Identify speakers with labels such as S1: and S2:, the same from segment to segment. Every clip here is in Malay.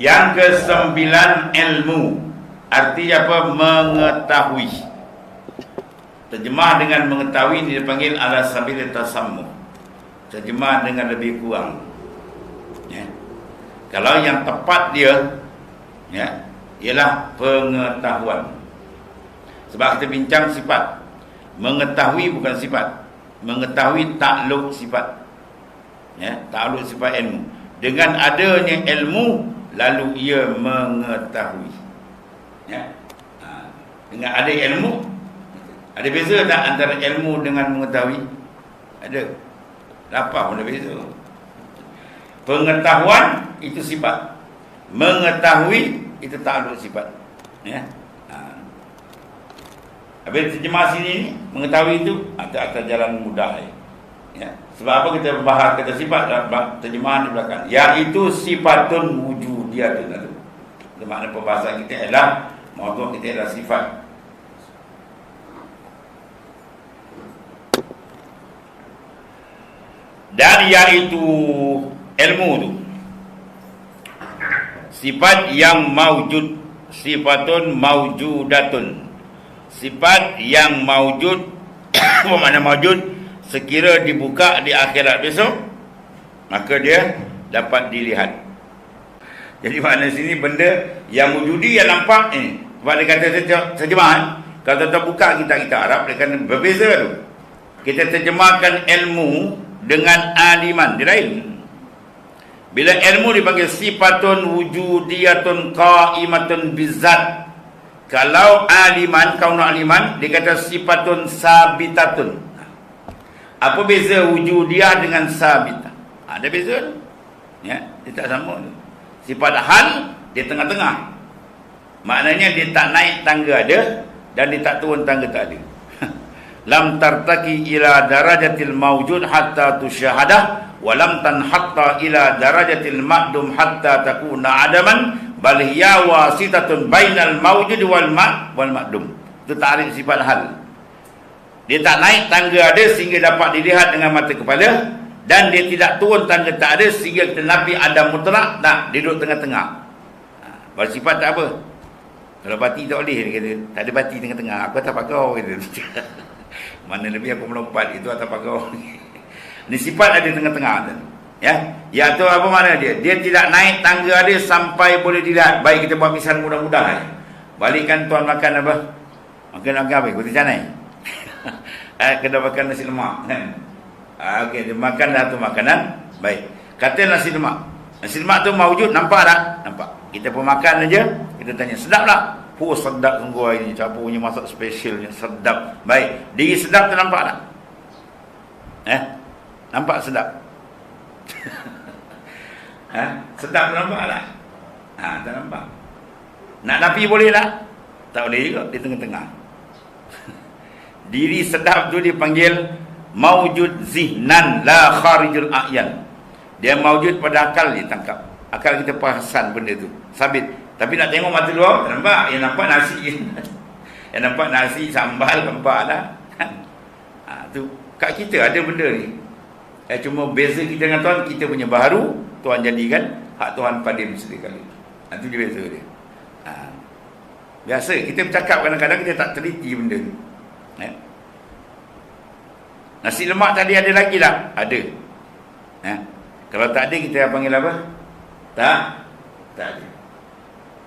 S1: Yang kesembilan, ilmu. Arti apa? Mengetahui. Terjemah dengan mengetahui dipanggil ala sabil tasammuh. Terjemah dengan lebih kurang. Ya. Kalau yang tepat dia, ya, ialah pengetahuan. Sebab kita bincang sifat. Mengetahui bukan sifat. Mengetahui takluk sifat. Ya, takluk sifat ilmu. Dengan adanya ilmu, lalu ia mengetahui. Ya. Dengan ada ilmu, ada beza tak antara ilmu dengan mengetahui? Ada. Apa pun ada beza. Pengetahuan itu sifat. Mengetahui itu takluk sifat. Ya. Habis terjemah sini ni, mengetahui itu atas jalan mudah. Ya. Sebab apa kita bahas kata sifat dalam terjemahan di belakang? Iaitu sifatun wujudiyatun. Itu makna pembahasan kita adalah maudu' kita adalah sifat. Dan iaitu ilmu tu sifat yang maujud, sifatun maujudatun. Sifat yang maujud. Apa makna maujud? Sekira dibuka di akhirat besok, maka dia dapat dilihat. Jadi makna sini benda yang wujudi yang nampak ni. Sebab dia kata terjemah, kalau kita buka kita Arab, dia kata berbeza tu. Kita terjemahkan ilmu dengan aliman, dia lain. Bila ilmu dipanggil sifatun wujudiyatun qaimatun bizat. Kalau aliman, kaunu aliman, dia kata sifatun sabitatun. Apa beza wujudiyah dengan sabitah? Ada beza tu. Ya, dia tak sama tu. Sifat hal, dia tengah-tengah. Maknanya dia tak naik tangga ada, dan dia tak turun tangga tak ada. Lam tartaki ila darajatil mawjud hatta tusyahadah, walam tanhatta ila darajatil ma'dum hatta takuna adaman, bal hiya wasitatun bainal mawjud wal ma'dum. Itu ta'rif sifat hal. Dia tak naik tangga ada sehingga dapat dilihat dengan mata kepala, dan dia tidak turun tangga tak ada sehingga kita nafi ada mutlak, tak, dia duduk tengah-tengah. Bersifat tak apa. Kalau bati tak boleh, dia kata tak ada bati tengah-tengah, aku atas pakau, kata. Mana lebih aku melompat, itu atas pakau. Ini sifat ada tengah-tengah. Ya, iaitu apa makna dia? Dia tidak naik tangga dia sampai boleh dilihat. Baik, kita buat misal mudah-mudah. Balikkan tuan makan apa? Makan apa? Kutu canai. Kena makan nasi lemak kan? Okey, dia makan dah tu makanan. Baik. Kata nasi lemak. Nasi lemak tu maujud, nampak tak? Nampak. Kita pun makan aja, kita tanya, sedap tak? Oh, sedap sungguh hari ni. Siapa punya masak specialnya, sedap. Baik. Diri sedap tu nampak tak? Nampak sedap? Sedap tu nampak tak? Tak nampak. Nak nafi boleh tak? Tak boleh juga, di tengah-tengah. Diri sedap tu dipanggil maujud zihnan la kharijul a'yan. Dia maujud pada akal, dia tangkap. Akal kita perasan benda tu, sabit. Tapi nak tengok mata luar, tak nampak. Yang nampak nasi. Yang nampak nasi, sambal, nampak dah. Tu kat kita ada benda ni. Cuma beza kita dengan Tuhan, kita punya baharu, Tuhan jadikan hak Tuhan padim sekali. Itu je beza dia. Biasa kita bercakap kadang-kadang kita tak teliti benda ni. Nasi lemak tadi ada lagi tak? Ada. Kalau tak ada, kita panggil apa? Tak ada.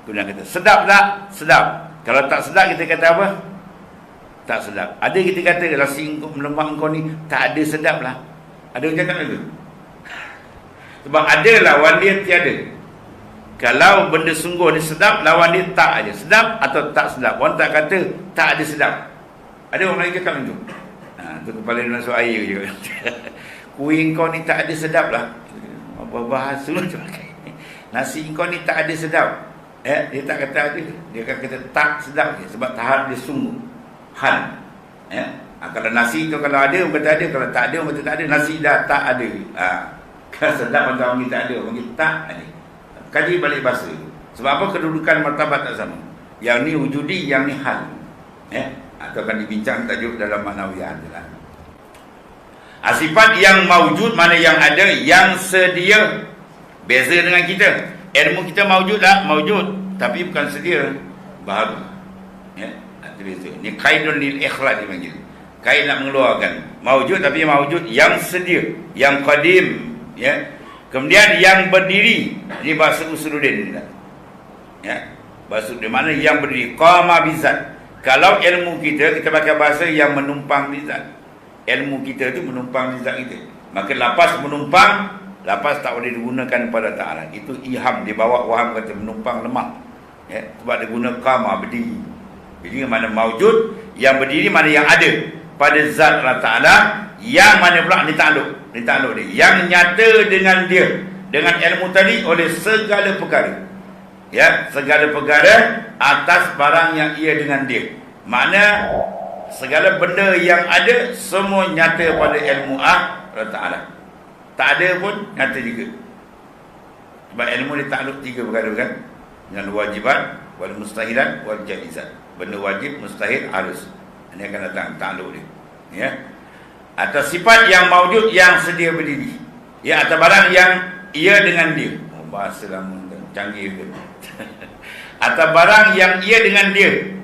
S1: Kemudian kata sedap tak? Sedap. Kalau tak sedap, kita kata apa? Tak sedap. Ada kita kata nasi lemak engkau ni tak ada sedap lah. Ada orang cakap itu. Sebab ada lawan dia tiada. Kalau benda sungguh dia sedap, lawan dia tak aja. Sedap atau tak sedap. Orang tak kata tak ada sedap. Ada orang lain cakap itu. Tu kepala dia masuk air je. Kuih kau ni tak ada sedap lah. Apa bahasa lah tu. Nasi kau ni tak ada sedap. Dia tak kata ada. Dia akan kata tak sedap je. Sebab tahap dia sungguh. Hal. Kalau nasi tu kalau ada, orang kata ada. Kalau tak ada, orang kata tak ada. Nasi dah tak ada. Kalau sedap orang panggil tak ada. Orang panggil tak ada. Kaji balik bahasa. Sebab apa? Kedudukan martabat tak sama. Yang ni wujudi, yang ni hal. Atau akan dibincang tajuk dalam maknawiyah adalah sifat yang maujud, mana yang ada, yang sedia. Beza dengan kita. Ilmu kita maujud tak? Maujud. Tapi bukan sedia. Baharu. Ya. Itu beza. Ini kaidun lil ikhlad dipanggil. Kaid nak mengeluarkan. Maujud tapi maujud yang sedia. Yang qadim. Ya. Kemudian yang berdiri. Ini bahasa Usuluddin. Ya. Bahasa di mana yang berdiri. Qama bizat. Kalau ilmu kita pakai bahasa yang menumpang bizat. Ilmu kita tu menumpang bizat kita. Maka lapas menumpang, lapas tak boleh digunakan pada Ta'ala. Itu iham, dia bawa waham kata menumpang lemah. Ya, sebab dia guna qama, berdiri. Jadi mana maujud, yang berdiri mana yang ada pada zat Allah Ta'ala, yang mana pula ni takluk dia. Yang nyata dengan dia, dengan ilmu tadi oleh segala perkara. Ya, segala perkara atas barang yang ia dengan dia. Mana segala benda yang ada semua nyata pada ilmu Allah Ta'ala. Tak ada pun nyata juga. Sebab ilmu dia takluk 3 perkara kan. Dengan wajibat, wal mustahilat, wal jaizat. Benda wajib, mustahil, harus. Ini akan datang takluk dia. Ya. Atas sifat yang maujud yang sedia berdiri. Ya, atas barang yang ia dengan dia. Oh, bahasa lama canggih ke. Atas barang yang ia dengan dia.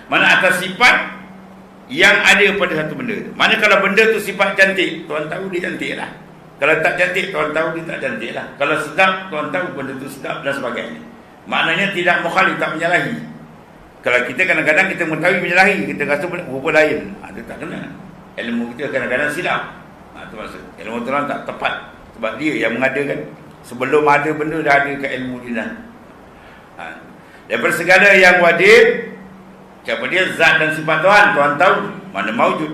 S1: Mana atas sifat yang ada pada satu benda. Mana kalau benda tu sifat cantik, tuan tahu dia cantik lah. Kalau tak cantik, tuan tahu dia tak cantik lah. Kalau sedap, tuan tahu benda tu sedap dan sebagainya. Maknanya tidak mukhalif, tak menyalahi. Kalau kita kadang-kadang kita mengetahui menyalahi, kita rasa rupa lain. Itu tak kena. Ilmu kita kadang-kadang silap. Itu maksud. Ilmu Tuhan tak tepat. Sebab dia yang mengadakan. Sebelum ada benda dah ada ke ilmu dia. Daripada segala yang wajib, siapa dia? Zat dan sifat Tuhan. Tuhan tahu mana maujud.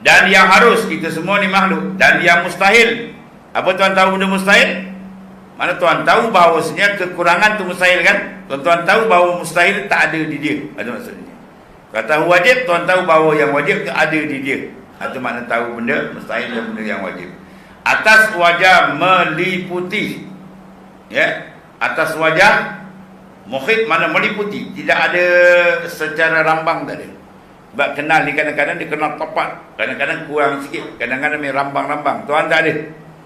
S1: Dan yang harus, kita semua ni makhluk. Dan yang mustahil. Apa Tuhan tahu benda mustahil? Mana Tuhan tahu bahawasanya kekurangan tu mustahil kan? Tuhan tahu bahawa mustahil tak ada di dia. Itu maksudnya. Kalau tahu wajib, Tuhan tahu bahawa yang wajib tu ada di dia. Itu makna tahu benda mustahil dan benda yang wajib. Atas wajah meliputi. Ya. Atas wajah mukhit mana meliputi. Tidak ada secara rambang tak ada. Sebab kenal ni kadang-kadang dia kenal tepat. Kadang-kadang kurang sikit. Kadang-kadang dia rambang-rambang. Tuhan tak ada.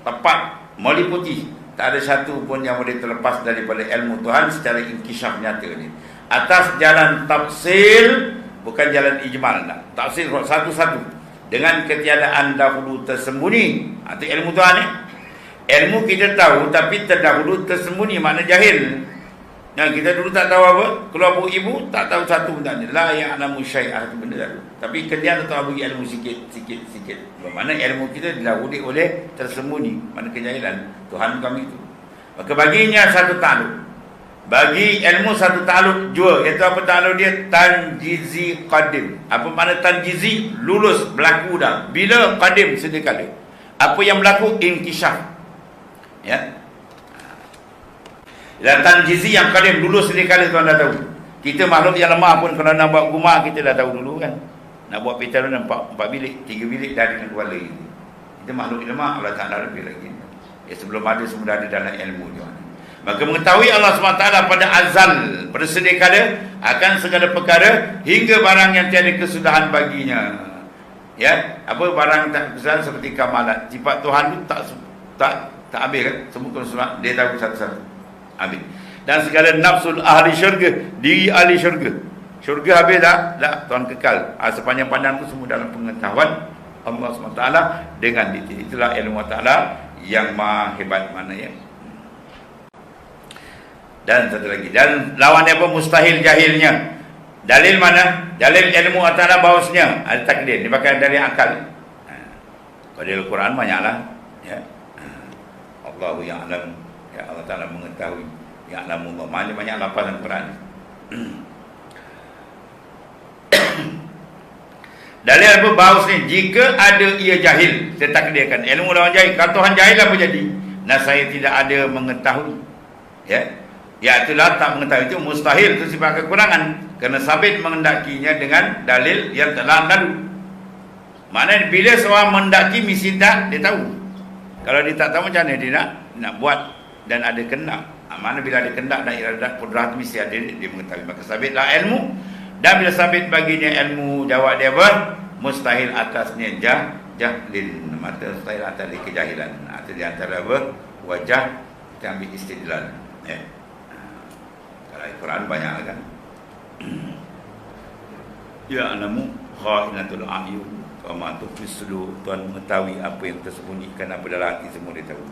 S1: Tepat. Meliputi. Tak ada satu pun yang boleh terlepas daripada ilmu Tuhan secara inkishaf nyata ni. Atas jalan tafsil, bukan jalan ijmal. Tak. Tafsil satu-satu. Dengan ketiadaan dahulu tersembunyi. Itu ilmu Tuhan ni. Ilmu kita tahu tapi terdahulu tersembunyi. Makna jahil. Yang kita dulu tak tahu apa. Keluar ibu tak tahu satu pun tak ada. La ya'lamu syai'ah itu benda tak. Tapi kemudian tahu bagi ilmu sikit. Bermakna ilmu kita dilahuli oleh tersembunyi. Mana kejahilan. Tuhan kami itu. Maka baginya satu takluk. Bagi ilmu satu takluk jua. Iaitu apa takluk dia? Tanjizi qadim. Apa makna tanjizi? Lulus, berlaku dah. Bila qadim sedia kala. Apa yang berlaku? Inkishaf. Ya. Dan tanjizi yang qadim lulus sedia kala tuan dah tahu. Kita makhluk yang lemah pun kalau nak buat rumah kita dah tahu dulu kan. Nak buat petaran 4 bilik, 3 bilik dah dengan kepala itu. Kita makhluk yang lemah Allah Ta'ala lebih lagi. Ya, sebelum ada semua dah ada dalam ilmu dia. Maka mengetahui Allah SWT pada azal, pada sedia kala akan segala perkara hingga barang yang tiada kesudahan baginya. Ya, apa barang tak kesudahan seperti kamalat. Sifat Tuhan itu tak habis kan. Semua kesudahan dia tahu satu-satu. Habis. Dan segala nafsul ahli syurga, diri ahli syurga. Syurga habis tak? Tak, Tuhan kekal. Sepanjang pandang itu semua dalam pengetahuan Allah SWT dengan detail. Itulah ilmu Allah Ta'ala yang maha hebat mana ya. Dan satu lagi. Dan lawan apa? Mustahil jahilnya. Dalil mana? Dalil ilmu Allah Ta'ala bahawasanya ada takdir. Dia pakai dari akal. Pada Al-Quran banyaklah. Ya. Allahu ya'lam. Ya, Allah Ta'ala mengetahui. Ya'lamu Allah. Banyak lapasan Quran. Dalil apa? Bahawasanya jika ada ia jahil, saya takdirkan. Ilmu lawan jahil. Kalau Tuhan jahil apa jadi? Nah, saya tidak ada mengetahui. Ya. Ya, itulah tak mengetahui. Itu mustahil. Itu sifat kekurangan. Kerana sabit mengendakinya dengan dalil yang telah lalu. Maknanya bila seorang mendaki mesti tak dia tahu. Kalau dia tak tahu macam mana dia nak buat dan ada kendak. Mana bila ada kendak dan iradat qudrah mesti ada dia mengetahui. Maka sabitlah ilmu. Dan bila sabit baginya ilmu, jawab dia apa? Mustahil atasnya jahlin. Mata mustahil atas kejahilan. Itu di antara apa? Wajah kita ambil istidlal. Ya. Kalau Al-Quran banyak kan. Ya alamu kha'inatul a'yun wa ma tukhfi sudur. Tuhan mengetahui apa yang tersembunyikan, apa dalam hati semua dia tahu.